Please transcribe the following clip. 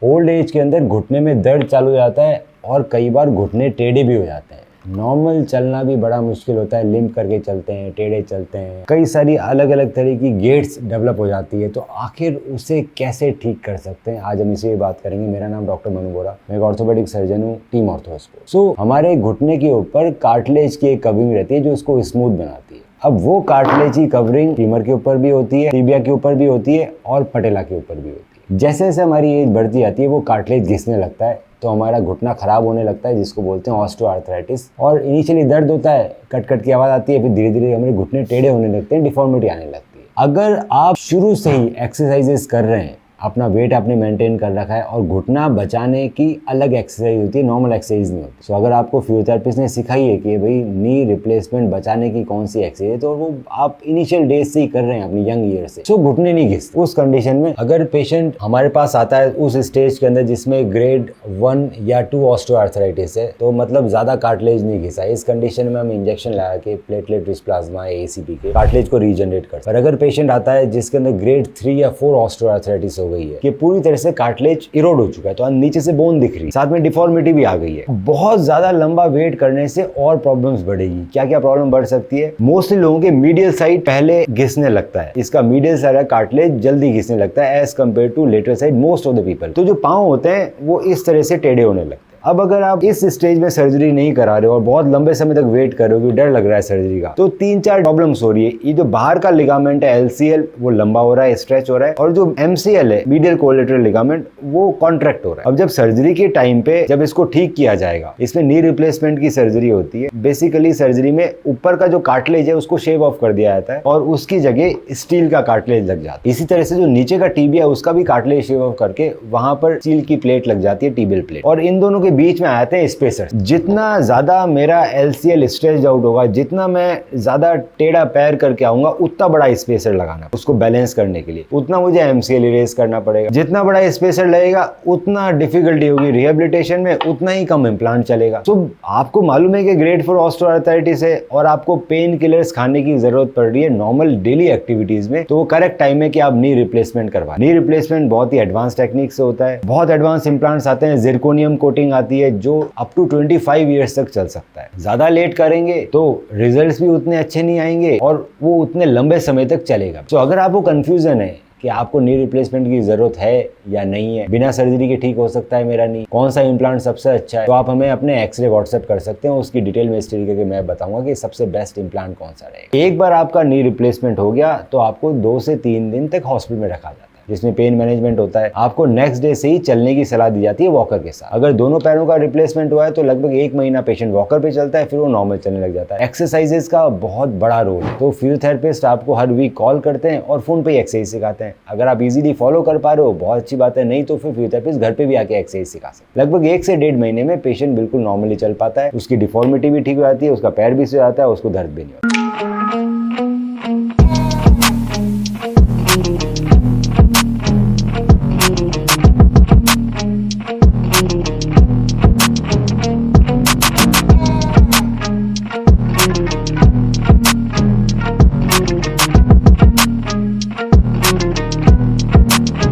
Old age के अंदर घुटने में दर्द चालू हो जाता है और कई बार घुटने टेढ़े भी हो जाते हैं। नॉर्मल चलना भी बड़ा मुश्किल होता है, लिम्प करके चलते हैं, टेढ़े चलते हैं, कई सारी अलग अलग तरह की गेट्स डेवलप हो जाती है। तो आखिर उसे कैसे ठीक कर सकते हैं, आज हम इसी बात करेंगे। मेरा नाम डॉक्टर मनु बोरा, मैं एक ऑर्थोपेडिक सर्जन हूँ, टीम ऑर्थोस्को। सो हमारे घुटने के ऊपर कार्टिलेज की एक कवरिंग रहती है जो इसको स्मूथ बनाती है। अब वो कार्टिलेज की कवरिंग फीमर के ऊपर भी होती है, टिबिया के ऊपर भी होती है और पटेला के ऊपर भी होती है। जैसे जैसे हमारी एज बढ़ती जाती है वो कार्टिलेज घिसने लगता है, तो हमारा घुटना खराब होने लगता है, जिसको बोलते हैं ऑस्टियोआर्थराइटिस। और इनिशियली दर्द होता है, कट कट की आवाज़ आती है, फिर धीरे धीरे हमारे घुटने टेढ़े होने लगते हैं, डिफॉर्मिटी आने लगती है। अगर आप शुरू से ही एक्सरसाइजेस कर रहे हैं, अपना वेट आपने मेंटेन कर रखा है और घुटना बचाने की अलग एक्सरसाइज होती है, नॉर्मल एक्सरसाइज नहीं होती। सो अगर आपको फिजियोथेरेपिस्ट ने सिखाई है कि भाई नी रिप्लेसमेंट बचाने की कौन सी एक्सरसाइज है, तो वो आप इनिशियल डेज से ही कर रहे हैं अपनी यंग ईयर से, सो घुटने नहीं घिसते। उस कंडीशन में अगर पेशेंट हमारे पास आता है उस स्टेज के अंदर जिसमें ग्रेड 1 या 2 ऑस्टियोआर्थराइटिस है, तो मतलब ज्यादा कार्टिलेज नहीं घिसा है, इस कंडीशन में हम इंजेक्शन लगा के प्लेटलेट रिच प्लाज्मा ACP के कार्टिलेज को रीजनरेट कर। पर अगर पेशेंट आता है जिसके अंदर ग्रेड 3 या 4 ऑस्टियोआर्थराइटिस हो गई है कि पूरी तरह से कार्टिलेज इरोड हो चुका है, तो नीचे से बोन दिख रही है, साथ में डिफॉर्मिटी भी आ गई है, बहुत ज्यादा लंबा वेट करने से और प्रॉब्लम्स बढ़ेगी। क्या क्या प्रॉब्लम बढ़ सकती है? मोस्टली लोगों के मीडियल साइड पहले घिसने लगता है, इसका मीडियल साइड कार्टिलेज जल्दी घिसने लगता है as compare to lateral side most of the people. तो जो पांव होते हैं वो इस तरह से टेढ़े होने लगते हैं। अब अगर आप इस स्टेज में सर्जरी नहीं करा रहे हो और बहुत लंबे समय तक वेट कर रहे हो, डर लग रहा है सर्जरी का, तो 3-4 प्रॉब्लम्स हो रही है। ये जो बाहर का लिगामेंट है LCL वो लंबा हो रहा है, स्ट्रेच हो रहा है, और जो MCL है मीडियल कोलेटरल लिगामेंट वो कॉन्ट्रैक्ट हो रहा है। अब जब सर्जरी के टाइम पे जब इसको ठीक किया जाएगा, इसमें नी रिप्लेसमेंट की सर्जरी होती है। बेसिकली सर्जरी में ऊपर का जो कार्टिलेज है उसको शेव ऑफ कर दिया जाता है और उसकी जगह स्टील का कार्टिलेज लग जाता है। इसी तरह से जो नीचे का टीबिया है उसका भी कार्टिलेज शेव ऑफ करके वहां पर स्टील की प्लेट लग जाती है, टीबियल प्लेट, और इन दोनों के बीच में आते हैं स्पेसर। जितना ज्यादा मेरा LCL स्ट्रेच आउट होगा, जितना मैं ज्यादा टेढ़ा पैर करके आऊंगा, उतना बड़ा स्पेसर लगाना उसको बैलेंस करने के लिए, उतना मुझे MCL इरेज करना पड़ेगा। जितना बड़ा स्पेसर लगेगा उतना डिफिकल्टी होगी रिहेबिलिटेशन में, उतना ही कम इम्प्लांट चलेगा। तो आपको मालूम है कि ग्रेड 4 ऑस्टियोआर्थराइटिस है और आपको पेन किलर्स खाने की जरूरत पड़ रही है नॉर्मल डेली एक्टिविटीज में, तो वो करेक्ट टाइम है कि आप नी रिप्लेसमेंट करवा। नी रिप्लेसमेंट बहुत ही एडवांस टेक्निक से होता है, बहुत एडवांस इम्प्लांट्स आते हैं, जिरकोनियम कोटिंग आती है जो अप टू 25 ईयर्स तक चल सकता है। ज्यादा लेट करेंगे तो रिजल्ट्स भी उतने अच्छे नहीं आएंगे और वो उतने लंबे समय तक चलेगा। तो अगर आपको कंफ्यूजन है कि आपको नी रिप्लेसमेंट की जरूरत है या नहीं है, बिना सर्जरी के ठीक हो सकता है मेरा नी, कौन सा इम्प्लांट सबसे अच्छा है, तो आप हमें अपने एक्सरे व्हाट्सएप कर सकते हैं, उसकी डिटेल में इस तरीके के मैं बताऊंगा कि सबसे बेस्ट इम्प्लांट कौन सा रहेगा। एक बार आपका नी रिप्लेसमेंट हो गया तो आपको 2 से 3 दिन तक हॉस्पिटल में रखा जाता है, जिसमें पेन मैनेजमेंट होता है। आपको नेक्स्ट डे से ही चलने की सलाह दी जाती है वॉकर के साथ। अगर दोनों पैरों का रिप्लेसमेंट हुआ है तो लगभग 1 महीना पेशेंट वॉकर पे चलता है, फिर वो नॉर्मल चलने लग जाता है। एक्सरसाइजेस का बहुत बड़ा रोल है, तो फिजियोथेरेपिस्ट आपको हर वीक कॉल करते हैं और फोन पे ही एक्सरसाइज सिखाते हैं। अगर आप इजीली फॉलो कर पा रहे हो बहुत अच्छी बात है, नहीं तो फिर फिजियोथेरेपिस्ट घर पे भी आके एक्सरसाइज सिखा सकते हैं। लगभग 1 से 1.5 महीने में पेशेंट बिल्कुल नॉर्मली चल पाता है, उसकी डिफॉर्मिटी भी ठीक हो जाती है, उसका पैर भी सो जाता है, उसको दर्द भी नहीं होता।